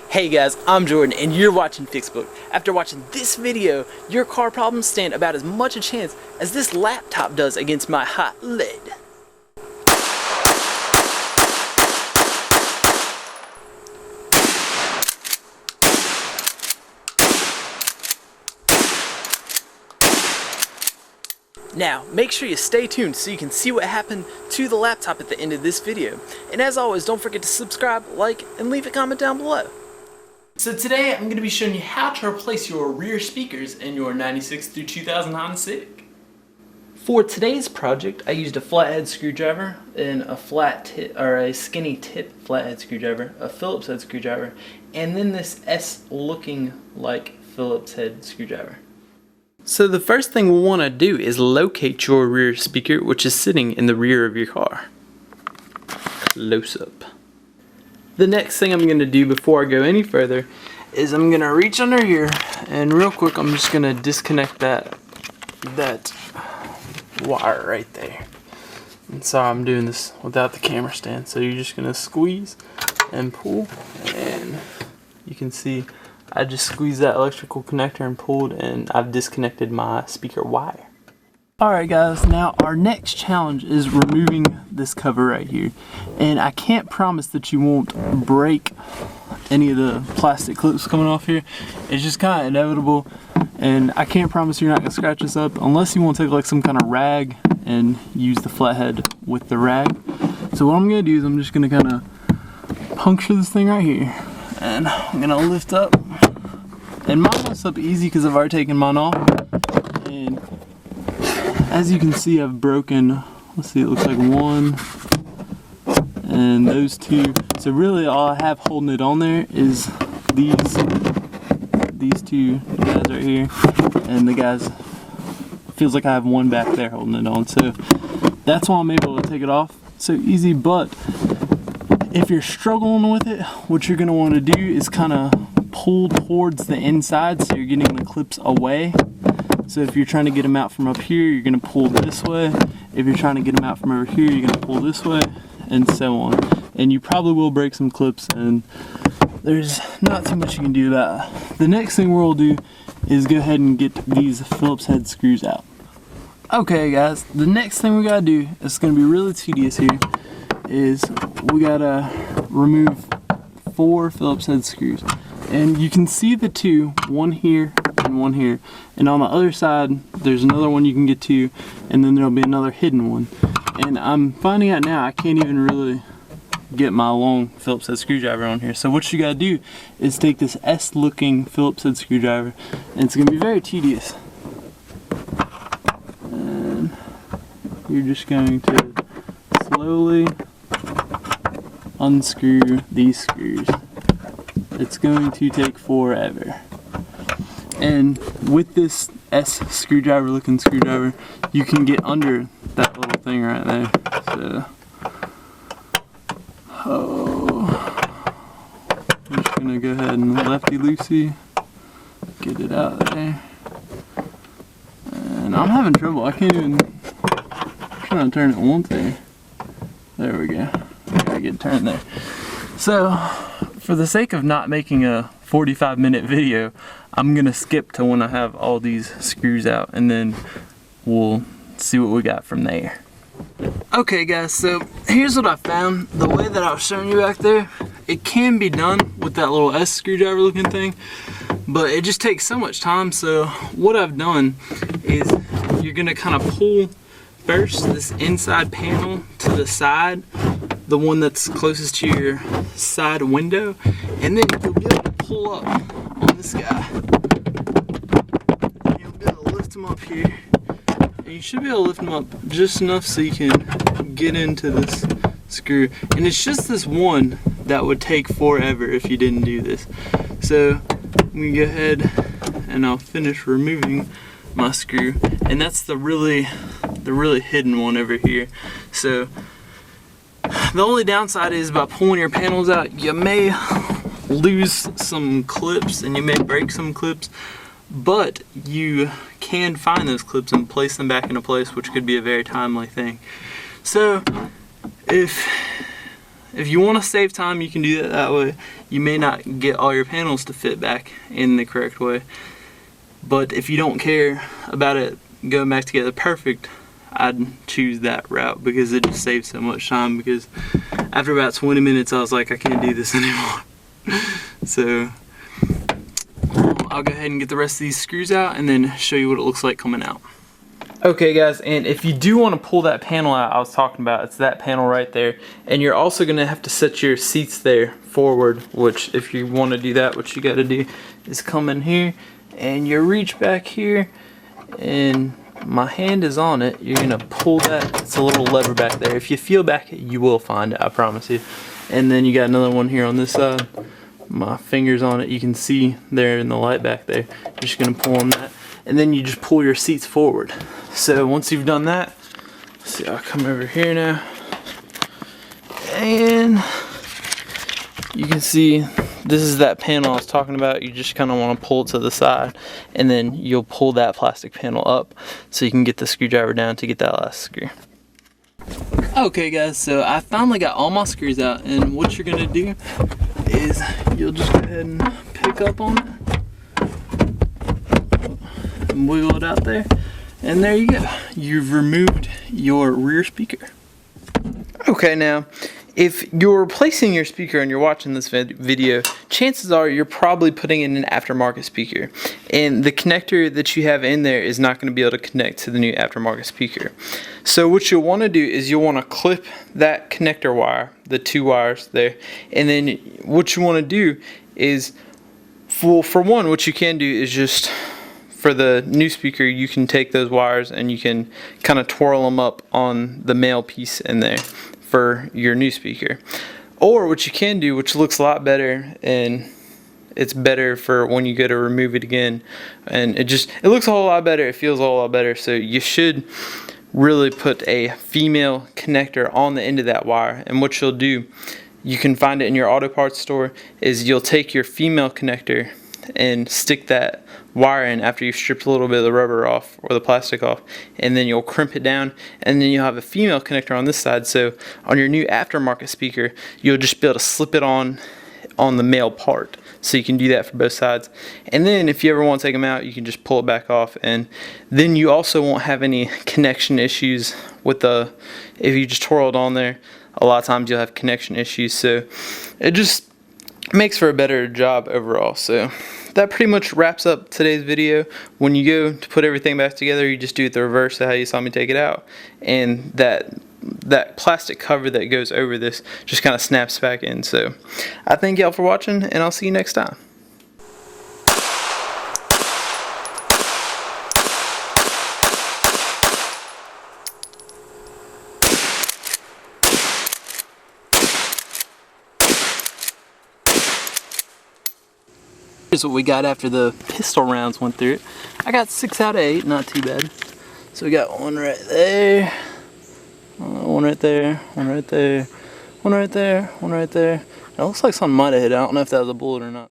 Hey guys, I'm Jordan and you're watching Fixbook. After watching this video, your car problems stand about as much a chance as this laptop does against my hot lead. Now, make sure you stay tuned so you can see what happened to the laptop at the end of this video. And as always, don't forget to subscribe, like, and leave a comment down below. So today I'm going to be showing you how to replace your rear speakers in your 96 through 2000 Honda Civic. For today's project, I used a flathead screwdriver and a skinny tip flathead screwdriver, a Phillips head screwdriver, and then this S-looking like Phillips head screwdriver. So the first thing we'll want to do is locate your rear speaker, which is sitting in the rear of your car. Close up. The next thing I'm going to do before I go any further is I'm going to reach under here and real quick I'm just going to disconnect that wire right there. And so I'm doing this without the camera stand. So you're just going to squeeze and pull, and you can see I just squeezed that electrical connector and pulled, and I've disconnected my speaker wire. Alright guys, now our next challenge is removing this cover right here. And I can't promise that you won't break any of the plastic clips coming off here. It's just kind of inevitable, and I can't promise you're not going to scratch this up unless you want to take like some kind of rag and use the flathead with the rag. So what I'm going to do is I'm just going to kind of puncture this thing right here, and I'm going to lift up. And mine lifts up easy because I've already taken mine off. And as you can see, I've broken, let's see, it looks like one and those two. So really all I have holding it on there is these two guys right here, and the guys, feels like I have one back there holding it on. So that's why I'm able to take it off so easy. But if you're struggling with it, what you're going to want to do is kind of pull towards the inside so you're getting the clips away. So if you're trying to get them out from up here, you're going to pull this way. If you're trying to get them out from over here, you're going to pull this way, and so on. And you probably will break some clips, and there's not too much you can do about it. The next thing we'll do is go ahead and get these Phillips head screws out. Okay guys, the next thing we gotta do, it's going to be really tedious here, is we gotta remove 4 Phillips head screws. And you can see the two, one here and one here. And on the other side, there's another one you can get to, and then there'll be another hidden one. And I'm finding out now I can't even really get my long Phillips head screwdriver on here. So what you gotta do is take this S-looking Phillips head screwdriver, and it's gonna be very tedious. And you're just going to slowly unscrew these screws. It's going to take forever. And with this S screwdriver looking screwdriver, you can get under that little thing right there. So, I'm just gonna go ahead and lefty-loosey get it out there. And I'm having trouble. I can't even, I'm trying to turn it once there. There we go. I gotta get turned there. So, for the sake of not making a 45-minute video, I'm gonna skip to when I have all these screws out, and then we'll see what we got from there. Okay guys, so here's what I found. The way that I was showing you back there, it can be done with that little S screwdriver looking thing, but it just takes so much time. So what I've done is you're gonna kind of pull first this inside panel to the side, the one that's closest to your side window, and then you'll be able to pull up on this guy. You'll be able to lift him up here, and you should be able to lift him up just enough so you can get into this screw. And it's just this one that would take forever if you didn't do this. So I'm gonna go ahead and I'll finish removing my screw, and that's the really hidden one over here. So the only downside is by pulling your panels out, you may lose some clips and you may break some clips, but you can find those clips and place them back into place, which could be a very timely thing. So if if you want to save time, you can do that way. You may not get all your panels to fit back in the correct way, but if you don't care about it going back together perfect, I'd choose that route because it just saves so much time. Because after about 20 minutes I was like, I can't do this anymore. So I'll go ahead and get the rest of these screws out and then show you what it looks like coming out. Okay guys, and if you do want to pull that panel out I was talking about, it's that panel right there, and you're also going to have to set your seats there forward, which if you want to do that, what you got to do is come in here and you reach back here, and my hand is on it. You're going to pull that, it's a little lever back there. If you feel back, you will find it, I promise you. And then you got another one here on this side. My finger's on it, you can see there in the light back there. You're just going to pull on that, and then you just pull your seats forward. So once you've done that, let's see, I'll come over here now, and you can see this is that panel I was talking about. You just kind of want to pull it to the side, and then you'll pull that plastic panel up so you can get the screwdriver down to get that last screw. Okay guys, so I finally got all my screws out, and what you're going to do is you'll just go ahead and pick up on it and wiggle it out there, and there you go. You've removed your rear speaker. Okay, now if you're replacing your speaker and you're watching this video, chances are you're probably putting in an aftermarket speaker, and the connector that you have in there is not going to be able to connect to the new aftermarket speaker. So what you'll want to do is you'll want to clip that connector wire, the two wires there, and then what you want to do is, for one, what you can do is just, for the new speaker, you can take those wires and you can kind of twirl them up on the male piece in there for your new speaker. Or what you can do, which looks a lot better, and it's better for when you go to remove it again, and it looks a whole lot better, it feels a whole lot better. So you should really put a female connector on the end of that wire, and what you'll do, you can find it in your auto parts store, is you'll take your female connector and stick that wire in after you've stripped a little bit of the rubber off or the plastic off, and then you'll crimp it down, and then you'll have a female connector on this side. So on your new aftermarket speaker, you'll just be able to slip it on the male part. So you can do that for both sides, and then if you ever want to take them out, you can just pull it back off, and then you also won't have any connection issues with if you just twirl it on there. A lot of times you'll have connection issues, so it just makes for a better job overall. So that pretty much wraps up today's video. When you go to put everything back together, you just do it the reverse of how you saw me take it out, and that plastic cover that goes over this just kind of snaps back in. So I thank y'all for watching, and I'll see you next time. Here's what we got after the pistol rounds went through it. I got 6 out of 8, not too bad. So we got one right there, one right there, one right there, one right there, one right there. It looks like something might have hit. I don't know if that was a bullet or not.